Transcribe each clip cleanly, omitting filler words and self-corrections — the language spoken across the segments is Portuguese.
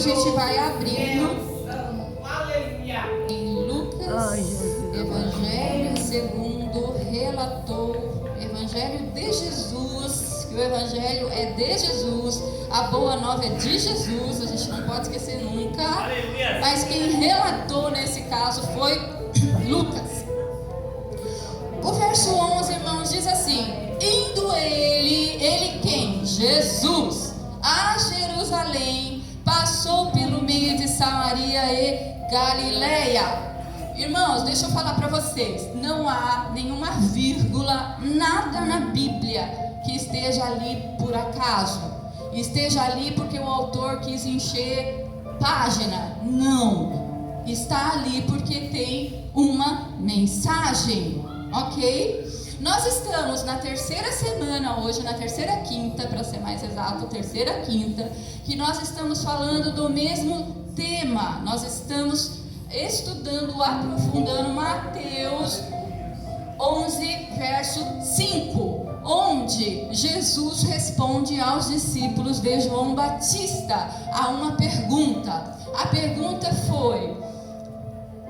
gente vai abrindo em Lucas, Evangelho segundo relatou, Evangelho de Jesus, que o Evangelho é de Jesus, a boa nova é de Jesus, a gente não pode esquecer nunca. Mas quem relatou nesse caso foi Lucas. O verso 11, irmãos, diz assim: indo ele quem? Jesus, a Jerusalém, passou pelo meio de Samaria e Galileia. Irmãos, deixa eu falar para vocês, não há nenhuma vírgula, nada na Bíblia que esteja ali por acaso, esteja ali porque o autor quis encher página. Não, está ali porque tem uma mensagem, ok? Nós estamos na terceira semana hoje, na terceira quinta, para ser mais exato, terceira quinta, que nós estamos falando do mesmo tema. Nós estamos estudando, aprofundando Mateus 11, verso 5, onde Jesus responde aos discípulos de João Batista a uma pergunta. A pergunta foi: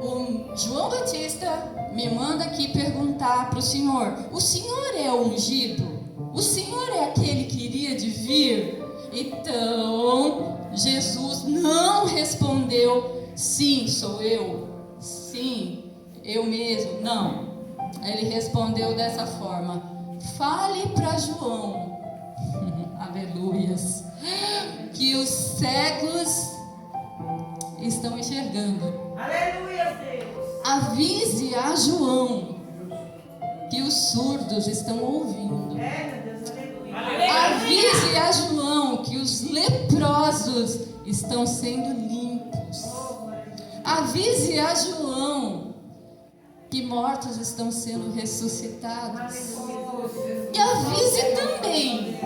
o João Batista me manda aqui perguntar para o Senhor: o Senhor é o ungido? O Senhor é aquele que iria de vir? Então, Jesus não respondeu: sim, sou eu. Sim, eu mesmo. Não. Ele respondeu dessa forma: fale para João, aleluias, que os cegos estão enxergando. Aleluia, Deus. Avise a João que os surdos estão ouvindo. É, meu Deus, aleluia. Avise a João que os leprosos estão sendo limpos. Avise a João que mortos estão sendo ressuscitados. E avise também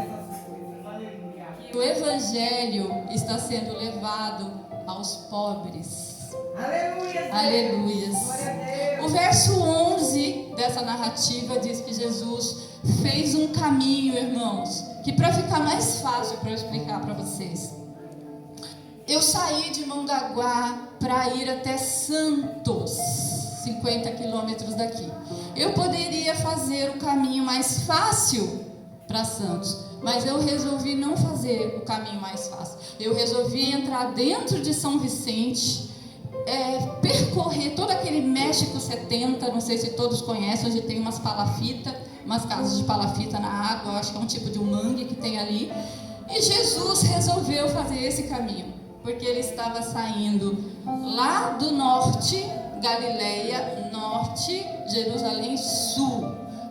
que o Evangelho está sendo levado aos pobres. Aleluia. Aleluias. O verso 11 dessa narrativa diz que Jesus fez um caminho, irmãos, que para ficar mais fácil para eu explicar para vocês, eu saí de Mongaguá para ir até Santos, 50 quilômetros daqui. Eu poderia fazer o caminho mais fácil para Santos, mas eu resolvi não fazer o caminho mais fácil. Eu resolvi entrar dentro de São Vicente, percorrer todo aquele México 70, não sei se todos conhecem, onde tem umas palafitas, umas casas de palafita na água, eu acho que é um tipo de um mangue que tem ali. E Jesus resolveu fazer esse caminho, porque ele estava saindo lá do norte, Galileia, norte, Jerusalém, sul.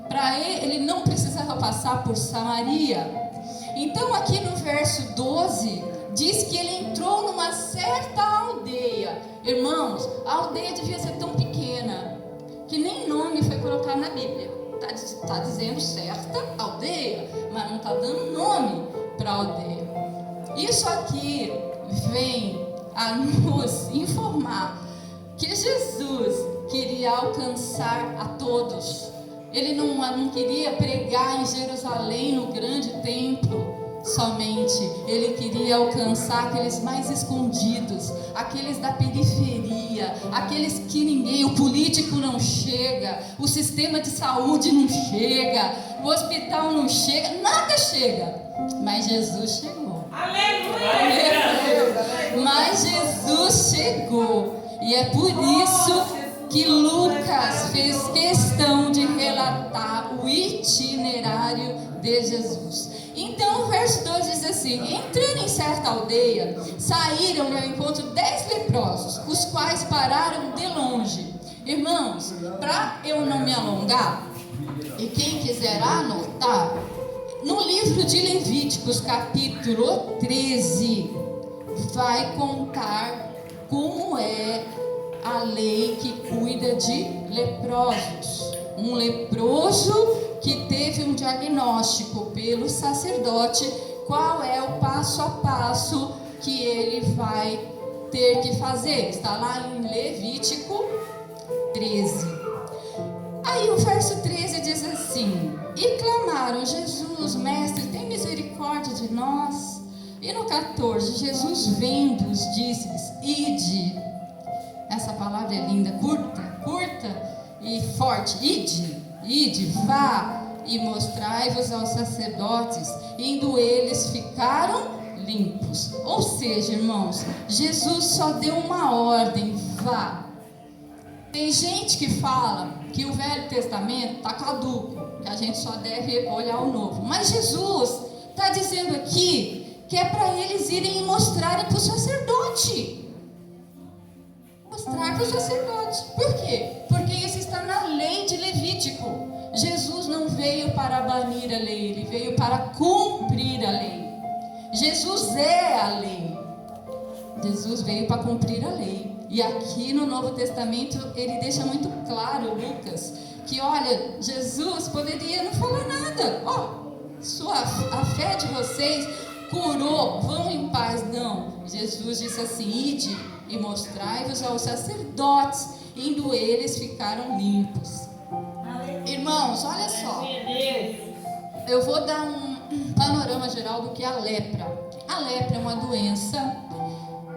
Para ele não precisava passar por Samaria. Então aqui no verso 12, diz que ele entrou numa certa aldeia. Irmãos, a aldeia devia ser tão pequena que nem nome foi colocado na Bíblia. Está dizendo certa aldeia, mas não está dando nome para a aldeia. Isso aqui vem a nos informar que Jesus queria alcançar a todos. Ele não queria pregar em Jerusalém, no grande templo somente. Ele queria alcançar aqueles mais escondidos, aqueles da periferia, aqueles que o político não chega, o sistema de saúde não chega, o hospital não chega, nada chega, mas Jesus chegou. Aleluia! Mas Jesus chegou, e é por isso que Lucas fez questão de relatar o itinerário de Jesus. Então o verso 2 diz assim: entrando em certa aldeia, saíram ao encontro 10 leprosos, os quais pararam de longe. Irmãos, para eu não me alongar, e quem quiser anotar, no livro de Levíticos, capítulo 13, vai contar como é a lei que cuida de leprosos. Um leproso que teve um diagnóstico pelo sacerdote, qual é o passo a passo que ele vai ter que fazer. Está lá em Levítico 13. Aí o verso 13 diz assim: e clamaram: Jesus, mestre, tem misericórdia de nós. E no 14, Jesus vendo-os, disse-lhes: ide. Essa palavra é linda, curta e forte. Ide, vá e mostrai-vos aos sacerdotes. Indo eles, ficaram limpos. Ou seja, irmãos, Jesus só deu uma ordem: vá. Tem gente que fala que o Velho Testamento está caduco, que a gente só deve olhar o Novo. Mas Jesus está dizendo aqui que é para eles irem e mostrarem para o sacerdote. Mostrar para o sacerdote. Por quê? Porque isso está na lei de Levítico. Jesus não veio para banir a lei, ele veio para cumprir a lei. Jesus é a lei. Jesus veio para cumprir a lei. E aqui no Novo Testamento ele deixa muito claro, Lucas, que olha, Jesus poderia não falar nada. A fé de vocês curou, vão em paz. Não, Jesus disse assim: ide e mostrai-vos aos sacerdotes. Indo eles, ficaram limpos. Irmãos, olha só, eu vou dar um panorama geral do que é a lepra. A lepra é uma doença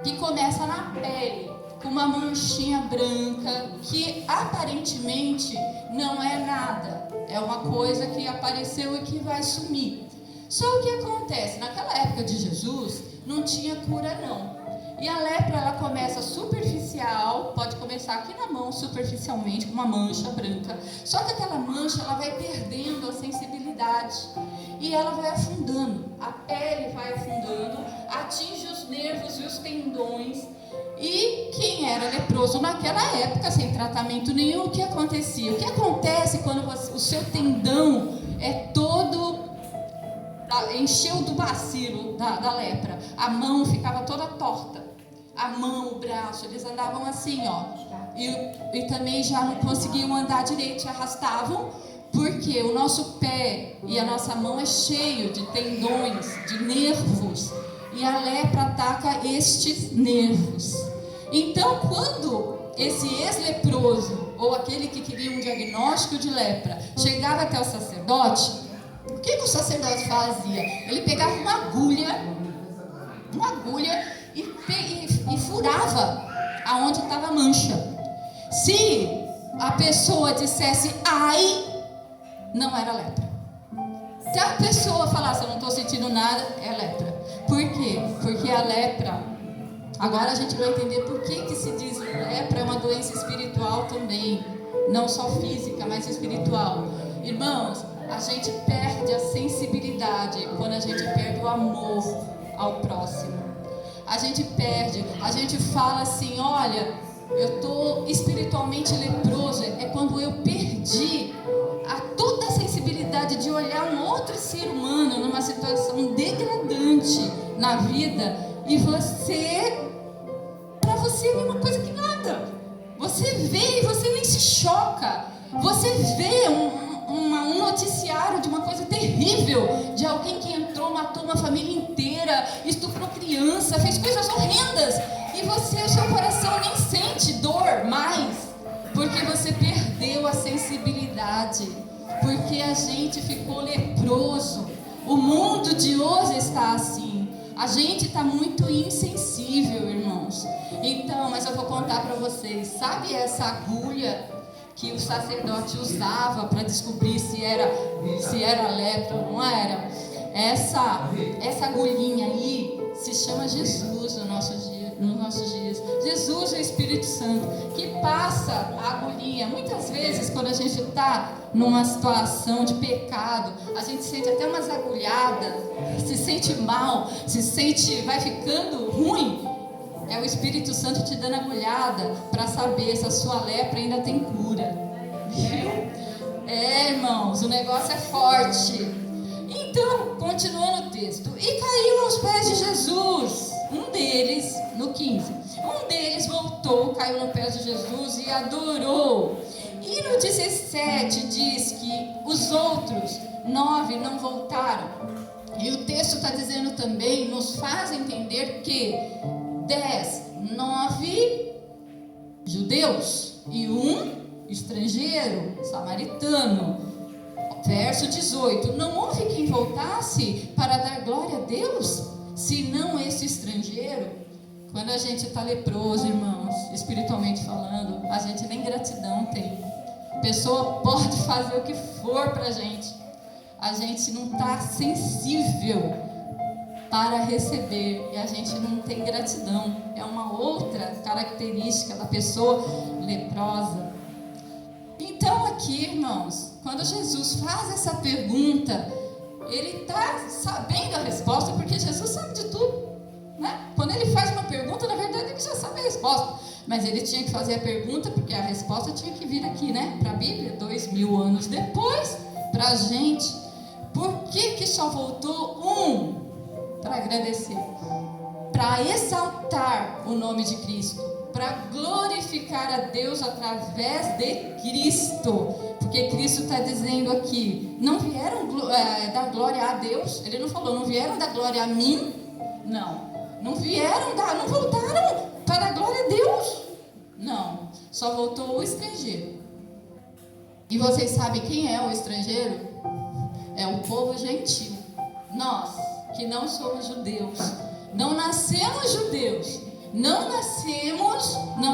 que começa na pele, com uma manchinha branca, que aparentemente não é nada, é uma coisa que apareceu e que vai sumir. Só o que acontece, naquela época de Jesus, não tinha cura não. E a lepra, ela começa superficial, pode começar aqui na mão superficialmente, com uma mancha branca. Só que aquela mancha, ela vai perdendo a sensibilidade e ela vai afundando. A pele vai afundando, atinge os nervos e os tendões. E quem era leproso naquela época, sem tratamento nenhum, o que acontecia? O que acontece quando o seu tendão é todo... encheu do bacilo da lepra? A mão ficava toda torta. A mão, o braço, eles andavam assim, e também já não conseguiam andar direito, se arrastavam, porque o nosso pé e a nossa mão é cheio de tendões, de nervos, e a lepra ataca estes nervos. Então, quando esse ex-leproso, ou aquele que queria um diagnóstico de lepra, chegava até o sacerdote, o que o sacerdote fazia? Ele pegava uma agulha e furava aonde estava a mancha. Se a pessoa dissesse ai, não era lepra. Se a pessoa falasse eu não estou sentindo nada, é lepra. Por quê? Porque a lepra, agora a gente vai entender por que se diz lepra é uma doença espiritual também, não só física, mas espiritual. Irmãos, a gente perde a sensibilidade quando a gente perde o amor ao próximo. A gente perde, a gente fala assim, olha, eu estou espiritualmente leproso. É quando eu perdi toda a sensibilidade de olhar um outro ser humano numa situação degradante na vida, e para você é uma coisa que nada. Você vê e você nem se choca. Você vê um noticiário de uma coisa terrível, de alguém que entrou, matou uma família inteira, estuprou criança, fez coisas horrendas, e o seu coração nem sente dor mais, porque você perdeu a sensibilidade, porque a gente ficou leproso. O mundo de hoje está assim, a gente está muito insensível, irmãos. Então, mas eu vou contar para vocês, sabe essa agulha que o sacerdote usava para descobrir se era lepra ou não era? Essa agulhinha aí se chama Jesus nos nossos dias. Jesus é o Espírito Santo que passa a agulhinha. Muitas vezes, quando a gente está numa situação de pecado, a gente sente até umas agulhadas, se sente mal, vai ficando ruim. É o Espírito Santo te dando agulhada para saber se a sua lepra ainda tem cura. Irmãos, o negócio é forte. Então, continuando o texto. E caiu aos pés de Jesus. Um deles, no 15, voltou, caiu nos pés de Jesus e adorou. E no 17 diz que os outros 9 não voltaram. E o texto está dizendo também, nos faz entender que 9 judeus e um estrangeiro, samaritano. Verso 18, não houve quem voltasse para dar glória a Deus, senão esse estrangeiro. Quando a gente está leproso, irmãos, espiritualmente falando, a gente nem gratidão tem. A pessoa pode fazer o que for para a gente não está sensível para receber, e a gente não tem gratidão. É uma outra característica da pessoa leprosa. Então aqui, irmãos, quando Jesus faz essa pergunta, ele está sabendo a resposta, porque Jesus sabe de tudo, né? Quando ele faz uma pergunta, na verdade ele já sabe a resposta, mas ele tinha que fazer a pergunta, porque a resposta tinha que vir aqui, né? Para a Bíblia, 2000 anos depois, para a gente. Por que só voltou um? Para agradecer, para exaltar o nome de Cristo, para glorificar a Deus através de Cristo, porque Cristo está dizendo aqui, não vieram dar glória a Deus, ele não falou, não vieram dar glória a mim, não vieram dar, não voltaram para a glória a Deus, não, só voltou o estrangeiro. E vocês sabem quem é o estrangeiro? É o povo gentil. Nós, que não somos judeus, não nascemos judeus, não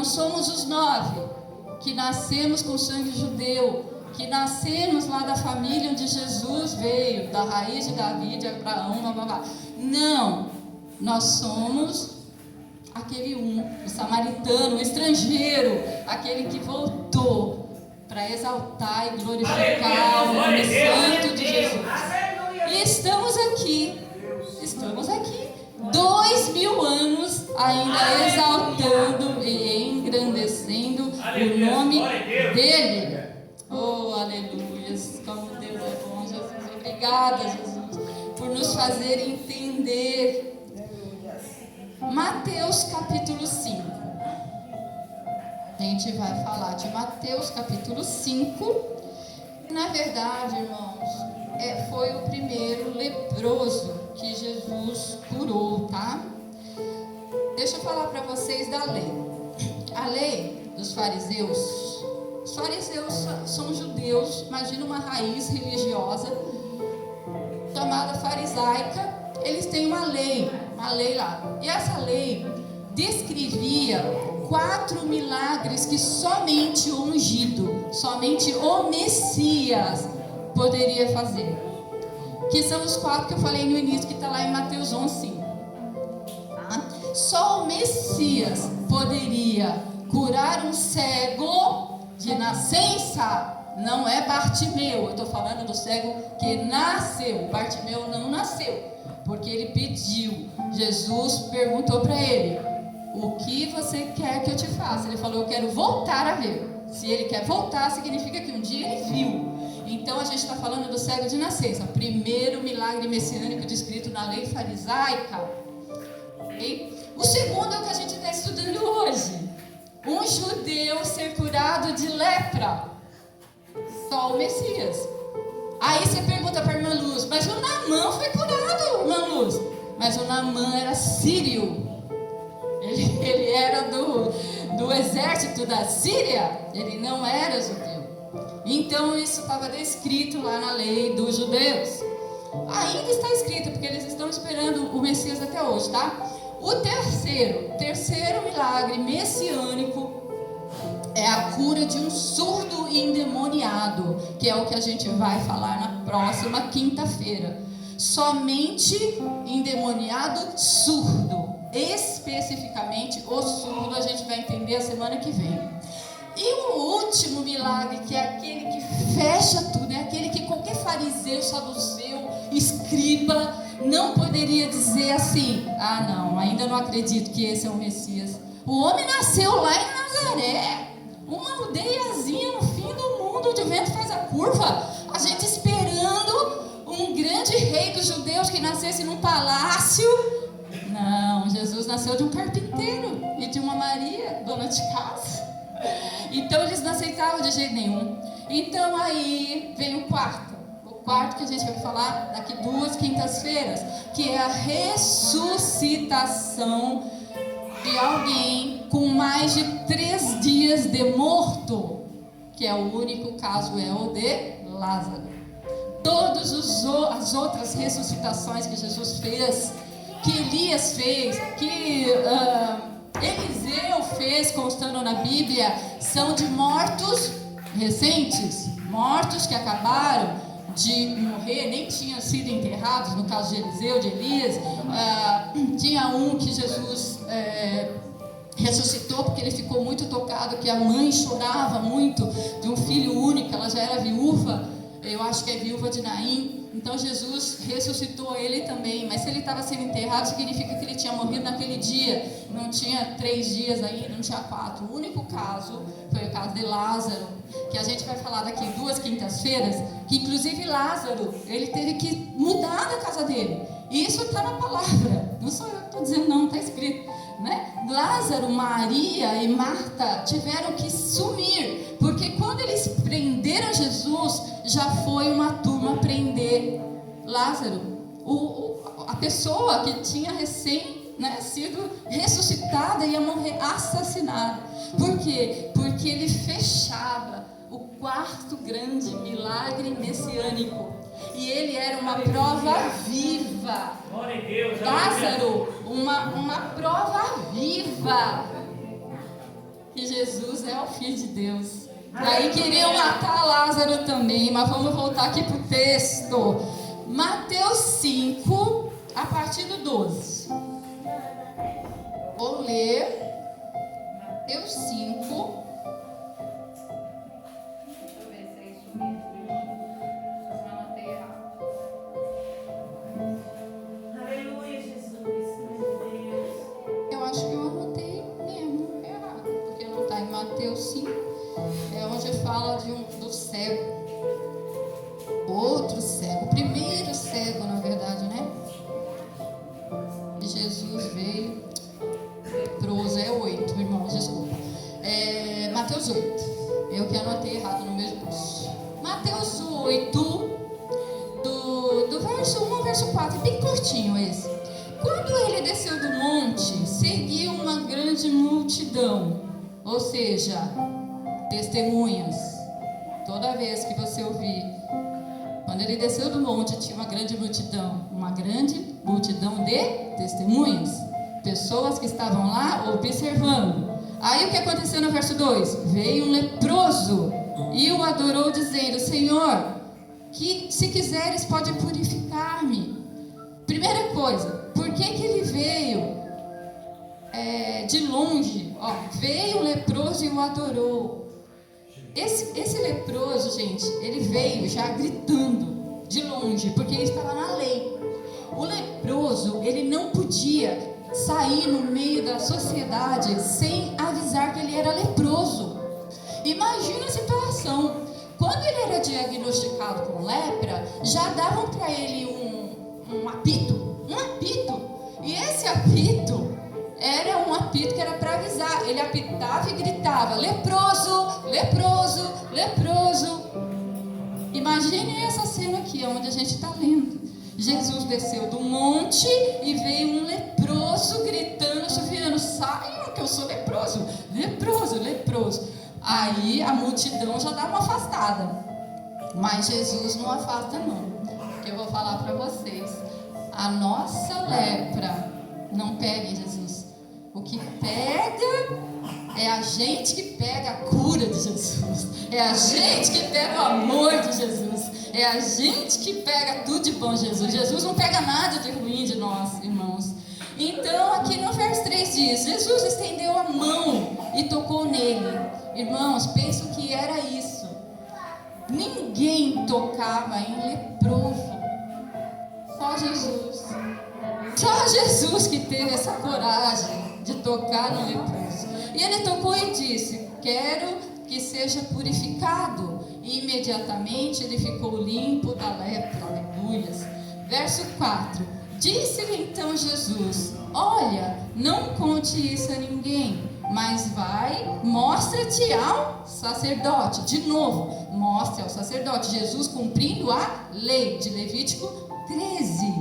somos os 9, que nascemos com sangue judeu, que nascemos lá da família onde Jesus veio, da raiz de Davi, de Abraão, não, nós somos aquele o samaritano, o estrangeiro, aquele que voltou para exaltar e glorificar o nome santo de Jesus. E estamos aqui 2000 anos ainda exaltando e engrandecendo o nome dele. Oh, aleluias, como Deus é bom, Jesus. Obrigada, Jesus, por nos fazer entender. Mateus capítulo 5. A gente vai falar de Mateus capítulo 5. Na verdade, irmãos, foi o primeiro leproso que Jesus curou, tá? Deixa eu falar para vocês da lei. A lei dos fariseus. Os fariseus são judeus. Imagina uma raiz religiosa chamada farisaica. Eles têm uma lei lá. E essa lei descrevia 4 milagres que somente o ungido, somente o Messias poderia fazer. Que são os 4 que eu falei no início, que está lá em Mateus 11:5. Só o Messias poderia curar um cego de nascença. Não é Bartimeu, eu estou falando do cego que nasceu. Bartimeu não nasceu, porque ele pediu. Jesus perguntou para ele: o que você quer que eu te faça? Ele falou: eu quero voltar a ver. Se ele quer voltar, significa que um dia ele viu. Então a gente está falando do cego de nascença, primeiro milagre messiânico descrito na lei farisaica. Okay? O segundo é o que a gente está estudando hoje: um judeu ser curado de lepra. Só o Messias. Aí você pergunta para a irmã Luz: mas o Naamã foi curado, irmã Luz. Mas o Naamã era sírio. Ele era do exército da Síria. Ele não era judeu. Então isso estava descrito lá na lei dos judeus. Ainda está escrito, porque eles estão esperando o Messias até hoje, tá? O terceiro milagre messiânico é a cura de um surdo e endemoniado, que é o que a gente vai falar na próxima quinta-feira. Somente endemoniado surdo. Especificamente o surdo a gente vai entender a semana que vem. E o último milagre, que é aquele que fecha tudo, é aquele que qualquer fariseu, saduceu, escriba não poderia dizer assim: ah não, ainda não acredito que esse é o Messias. O homem nasceu lá em Nazaré, uma aldeiazinha no fim do mundo, onde o vento faz a curva. A gente esperando um grande rei dos judeus que nascesse num palácio. Não, Jesus nasceu de um carpinteiro e de uma Maria, dona de casa. Então eles não aceitavam de jeito nenhum. Então aí vem o quarto que a gente vai falar daqui 2 quintas-feiras, que é a ressuscitação de alguém com mais de 3 dias de morto, que é o único caso, é o de Lázaro. Todas as outras ressuscitações que Jesus fez que Elias fez, que Eliseu fez, constando na Bíblia, são de mortos recentes, mortos que acabaram de morrer, nem tinham sido enterrados, no caso de Eliseu, de Elias. Tinha um que Jesus ressuscitou porque ele ficou muito tocado, que a mãe chorava muito de um filho único, ela já era viúva, eu acho que é viúva de Naim. Então Jesus ressuscitou ele também, mas se ele estava sendo enterrado, significa que ele tinha morrido naquele dia, não tinha 3 dias ainda, não tinha 4. O único caso foi o caso de Lázaro, que a gente vai falar daqui 2 quintas-feiras, que inclusive Lázaro, ele teve que mudar da casa dele, e isso está na palavra, não sou eu que estou dizendo não, está escrito, né? Lázaro, Maria e Marta tiveram que sumir, porque quando eles prenderam Jesus, já foi uma turma prender Lázaro, a pessoa que tinha recém, né, sido ressuscitada, ia morrer assassinada. Por quê? Porque ele fechava o 4º grande milagre messiânico, e ele era uma prova viva. Lázaro, uma prova viva que Jesus é o Filho de Deus. Daí queriam matar Lázaro também, mas vamos voltar aqui para o texto. Mateus 5, a partir do 12. Vou ler Mateus 5. Deixa eu ver se é isso mesmo. Eu anotei errado. Aleluia, Jesus, meu Deus. Eu acho que eu anotei mesmo errado, porque não está em Mateus 5. É onde fala do cego, outro cego, o primeiro cego, na verdade, né? E Jesus veio leproso, é 8, irmãos, desculpa. Mateus 8, eu que anotei errado no mesmo curso. Mateus 8, do verso 1 ao verso 4, é bem curtinho esse. Quando ele desceu do monte, seguiu uma grande multidão, ou seja, testemunhas. Toda vez que você ouvir, quando ele desceu do monte, tinha uma grande multidão de testemunhas, pessoas que estavam lá observando. Aí o que aconteceu no verso 2? Veio um leproso e o adorou, dizendo: Senhor, que se quiseres pode purificar-me. Primeira coisa, por que ele veio de longe? Veio o leproso e o adorou. Esse leproso, gente, ele veio já gritando de longe, porque ele estava na lei. O leproso, ele não podia sair no meio da sociedade sem avisar que ele era leproso. Imagina a situação. Quando ele era diagnosticado com lepra, já davam para ele um apito. E esse apito era um apito que era para avisar. Ele apitava e gritava: leproso, leproso, leproso. Imagine essa cena aqui, onde a gente está lendo. Jesus desceu do monte e veio um leproso gritando, sufiando: saiam que eu sou leproso, leproso, leproso. Aí a multidão já dá uma afastada, mas Jesus não afasta não, porque eu vou falar para vocês, a nossa lepra não pega em Jesus. O que pega é a gente que pega a cura de Jesus, é a gente que pega o amor de Jesus, é a gente que pega tudo de bom de Jesus. Jesus não pega nada de ruim de nós, irmãos. Então aqui no verso 3 diz: Jesus estendeu a mão e tocou nele. Irmãos, penso que era isso. Ninguém tocava em leproso, só Jesus. Só Jesus que teve essa coragem de tocar no leproso. E ele tocou e disse: quero que seja purificado. E imediatamente ele ficou limpo da lepra. Aleluias. Verso 4. Disse-lhe então Jesus: olha, não conte isso a ninguém, mas vai, mostra-te ao sacerdote. De novo, mostre ao sacerdote. Jesus cumprindo a lei de Levítico 13.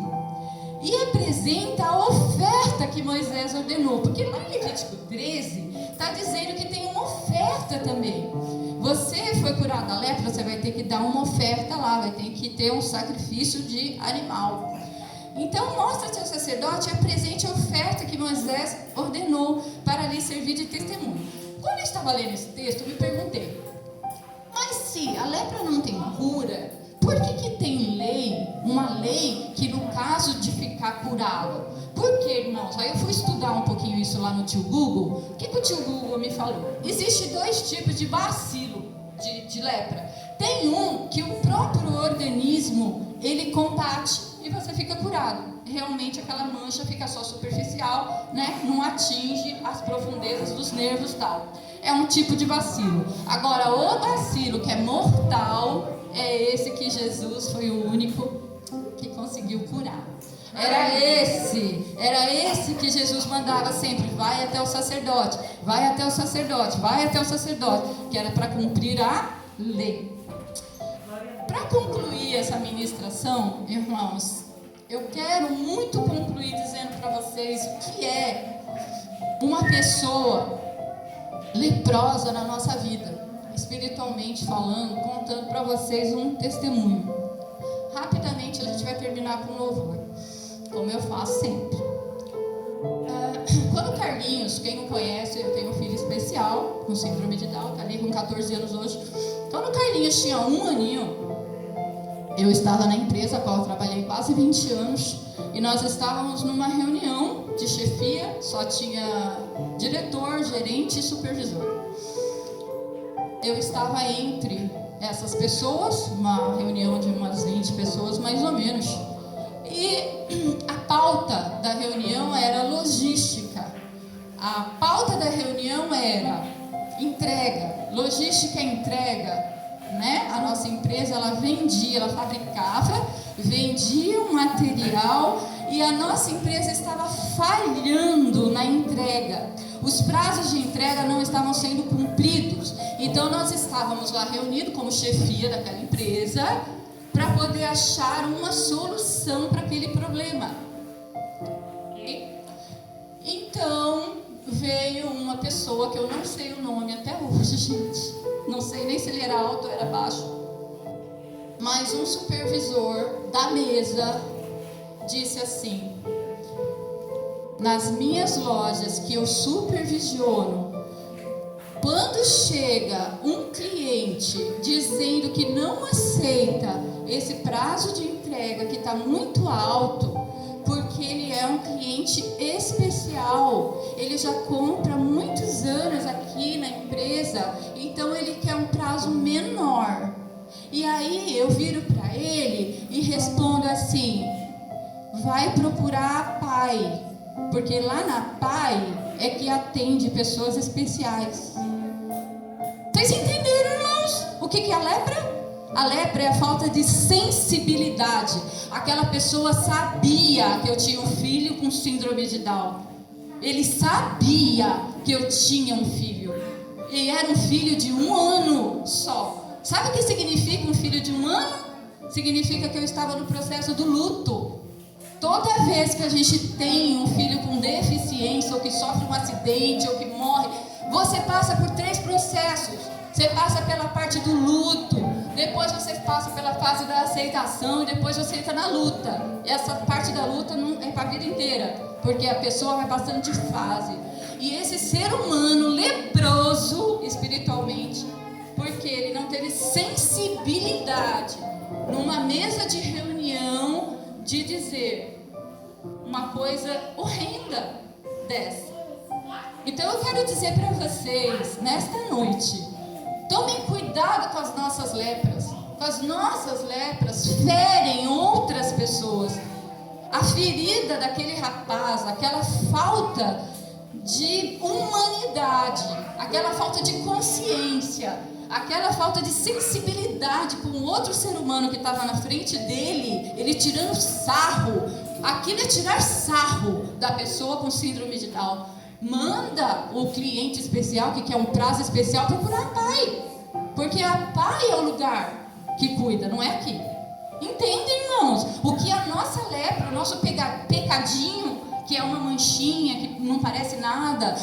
E apresenta a oferta que Moisés ordenou. Porque lá em Levítico 13 está dizendo que tem uma oferta também. Você foi curado da lepra, você vai ter que dar uma oferta lá, vai ter que ter um sacrifício de animal. Então, mostra-te ao sacerdote e apresente a oferta que Moisés ordenou para lhe servir de testemunho. Quando eu estava lendo esse texto, eu me perguntei, mas se a lepra não tem cura, por que tem uma lei que no caso de ficar curado? Por que, irmãos? Aí eu fui estudar um pouquinho isso lá no tio Google. O que o tio Google me falou? Existem 2 tipos de bacilo, de lepra. Tem um que o próprio organismo, ele combate e você fica curado. Realmente aquela mancha fica só superficial, né? Não atinge as profundezas dos nervos e tal. É um tipo de bacilo. Agora, o bacilo que é mortal, é esse que Jesus foi o único que conseguiu curar. Era esse que Jesus mandava sempre, vai até o sacerdote, vai até o sacerdote, vai até o sacerdote, que era para cumprir a lei. Para concluir essa ministração, irmãos, eu quero muito concluir dizendo para vocês o que é uma pessoa leprosa na nossa vida, espiritualmente falando, contando para vocês um testemunho. Rapidamente a gente vai terminar com louvor, como eu faço sempre. Quando o Carlinhos, quem não conhece, eu tenho um filho especial com síndrome de Down, está ali com 14 anos hoje. Quando o Carlinhos tinha 1 aninho, eu estava na empresa a qual eu trabalhei quase 20 anos e nós estávamos numa reunião de chefia, só tinha diretor, gerente e supervisor. Eu estava entre essas pessoas, uma reunião de umas 20 pessoas mais ou menos, e a pauta da reunião era logística. A pauta da reunião era entrega, logística e entrega. Né? A nossa empresa, ela vendia, ela fabricava, vendia um material e a nossa empresa estava falhando na entrega. Os prazos de entrega não estavam sendo cumpridos. Então nós estávamos lá reunidos como chefia daquela empresa para poder achar uma solução para aquele problema. Então veio uma pessoa que eu não sei o nome até hoje, gente. Não sei nem se ele era alto ou era baixo. Mas um supervisor da mesa disse assim: nas minhas lojas que eu supervisiono, quando chega um cliente dizendo que não aceita esse prazo de entrega que está muito alto, porque ele é um cliente especial, ele já compra há muitos anos aqui na empresa, então ele quer um prazo menor. E aí eu viro para ele e respondo assim: vai procurar a PAI, porque lá na PAI é que atende pessoas especiais. Vocês entenderam, irmãos? O que é a lepra? A lepra é a falta de sensibilidade. Aquela pessoa sabia que eu tinha um filho com síndrome de Down. Ele sabia que eu tinha um filho. E era um filho de 1 ano só. Sabe o que significa um filho de 1 ano? Significa que eu estava no processo do luto. Toda vez que a gente tem um filho com deficiência, ou que sofre um acidente, ou que morre, você passa por 3 processos. Você passa pela parte do luto, depois você passa pela fase da aceitação e depois você entra na luta. E essa parte da luta não é para a vida inteira, porque a pessoa vai passando de fase. E esse ser humano leproso espiritualmente, porque ele não teve sensibilidade numa mesa de reunião de dizer uma coisa horrenda dessa. Então eu quero dizer para vocês nesta noite: tomem cuidado com as nossas lepras. As nossas lepras ferem outras pessoas. A ferida daquele rapaz, aquela falta de humanidade, aquela falta de consciência, aquela falta de sensibilidade com o outro ser humano que estava na frente dele, ele tirando sarro. Aquilo é tirar sarro da pessoa com síndrome de Down. Manda o cliente especial que quer um prazo especial procurar a PAI, porque a PAI é o lugar que cuida, não é aqui. Entendem, irmãos? O que a nossa lepra, o nosso pecadinho, que é uma manchinha que não parece nada,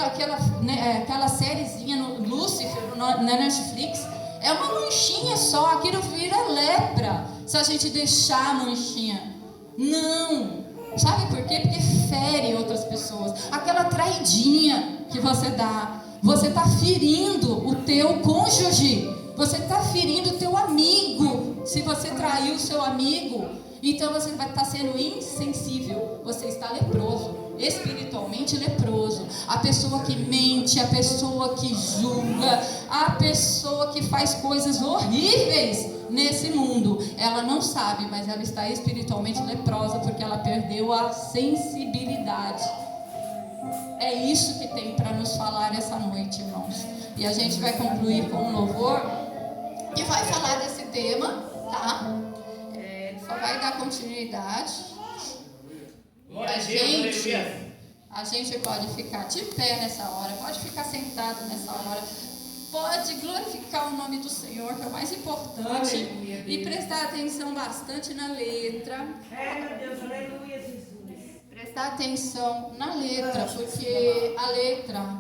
aquela sériezinha no Lucifer, na Netflix, é uma manchinha só, aquilo vira lepra se a gente deixar a manchinha. Não. Sabe por quê? Porque fere outras pessoas. Aquela traidinha que você dá, você está ferindo o teu cônjuge, você está ferindo o teu amigo. Se você traiu o seu amigo, então você vai estar sendo insensível, você está leproso, espiritualmente leproso. A pessoa que mente, a pessoa que julga, a pessoa que faz coisas horríveis nesse mundo, ela não sabe, mas ela está espiritualmente leprosa, porque ela perdeu a sensibilidade. É isso que tem para nos falar essa noite, irmãos. E a gente vai concluir com um louvor que vai falar desse tema, tá? Só vai dar continuidade. A gente pode ficar de pé nessa hora, pode ficar sentado nessa hora, pode glorificar o nome do Senhor, que é o mais importante. Aleluia, e prestar atenção bastante na letra. Meu Deus, aleluia, Jesus. Prestar atenção na letra, porque a letra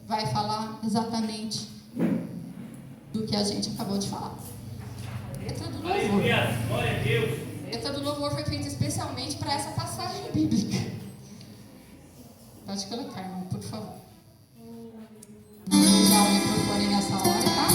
vai falar exatamente do que a gente acabou de falar. A letra do louvor. Glória a Deus. A letra do louvor foi feita especialmente para essa passagem bíblica. Pode colocar, irmão, por favor. Vou usar o microfone nessa hora, tá?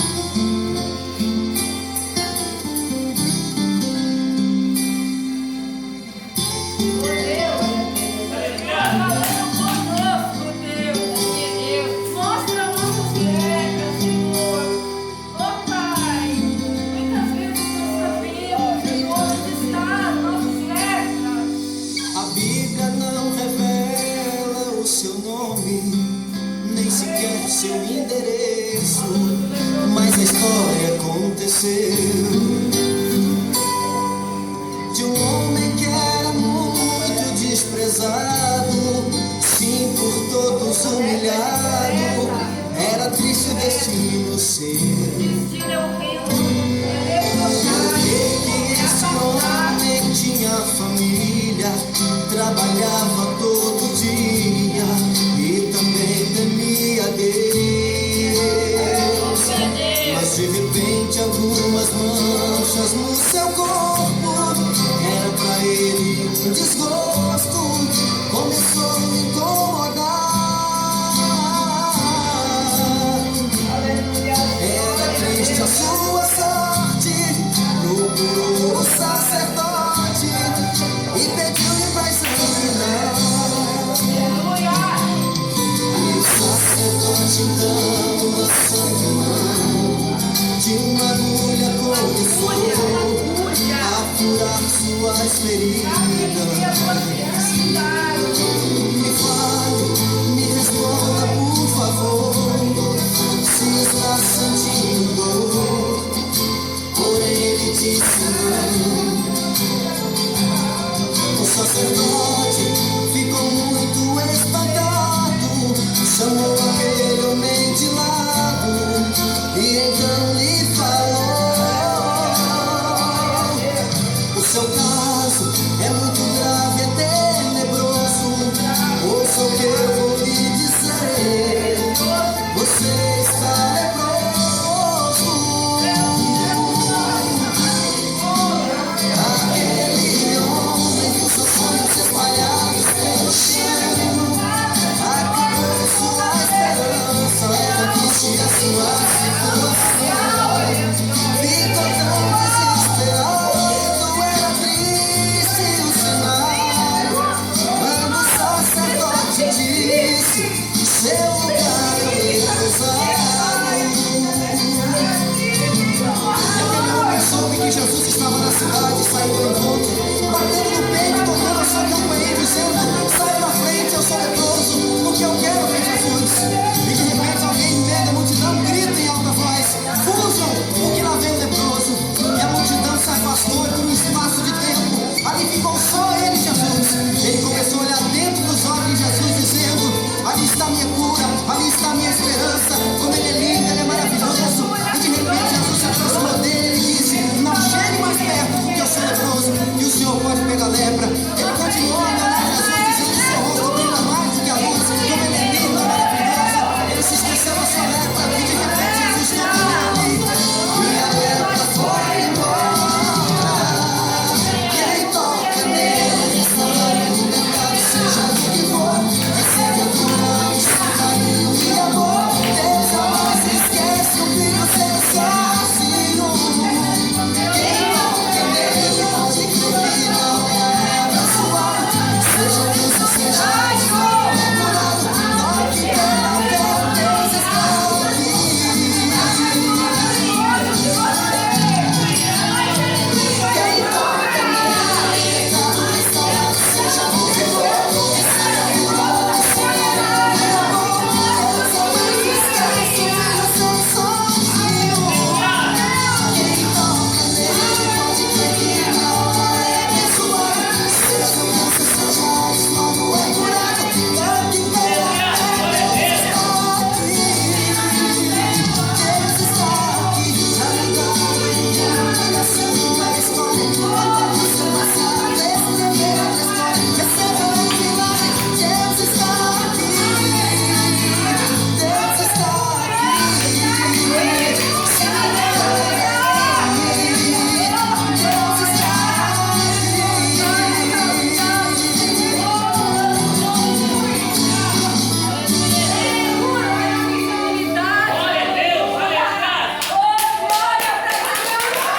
Seu endereço, mas a história aconteceu de um homem que era muito desprezado, sim, por todos humilhado. Era triste o destino seu. Que esse homem tinha família, trabalhava todo dia e também temia Deus. Mas de repente algumas manchas no seu corpo era pra ele um desgosto, começou a me incomodar. Era triste a sua sorte, procurou o sacerdote e pediu-lhe pra examinar. E o sacerdote então, lançando mão de uma agulha, começou a furar suas feridas. Me fale, me responda por favor, se está sentindo dor. Porém ele disse não. O sacerdote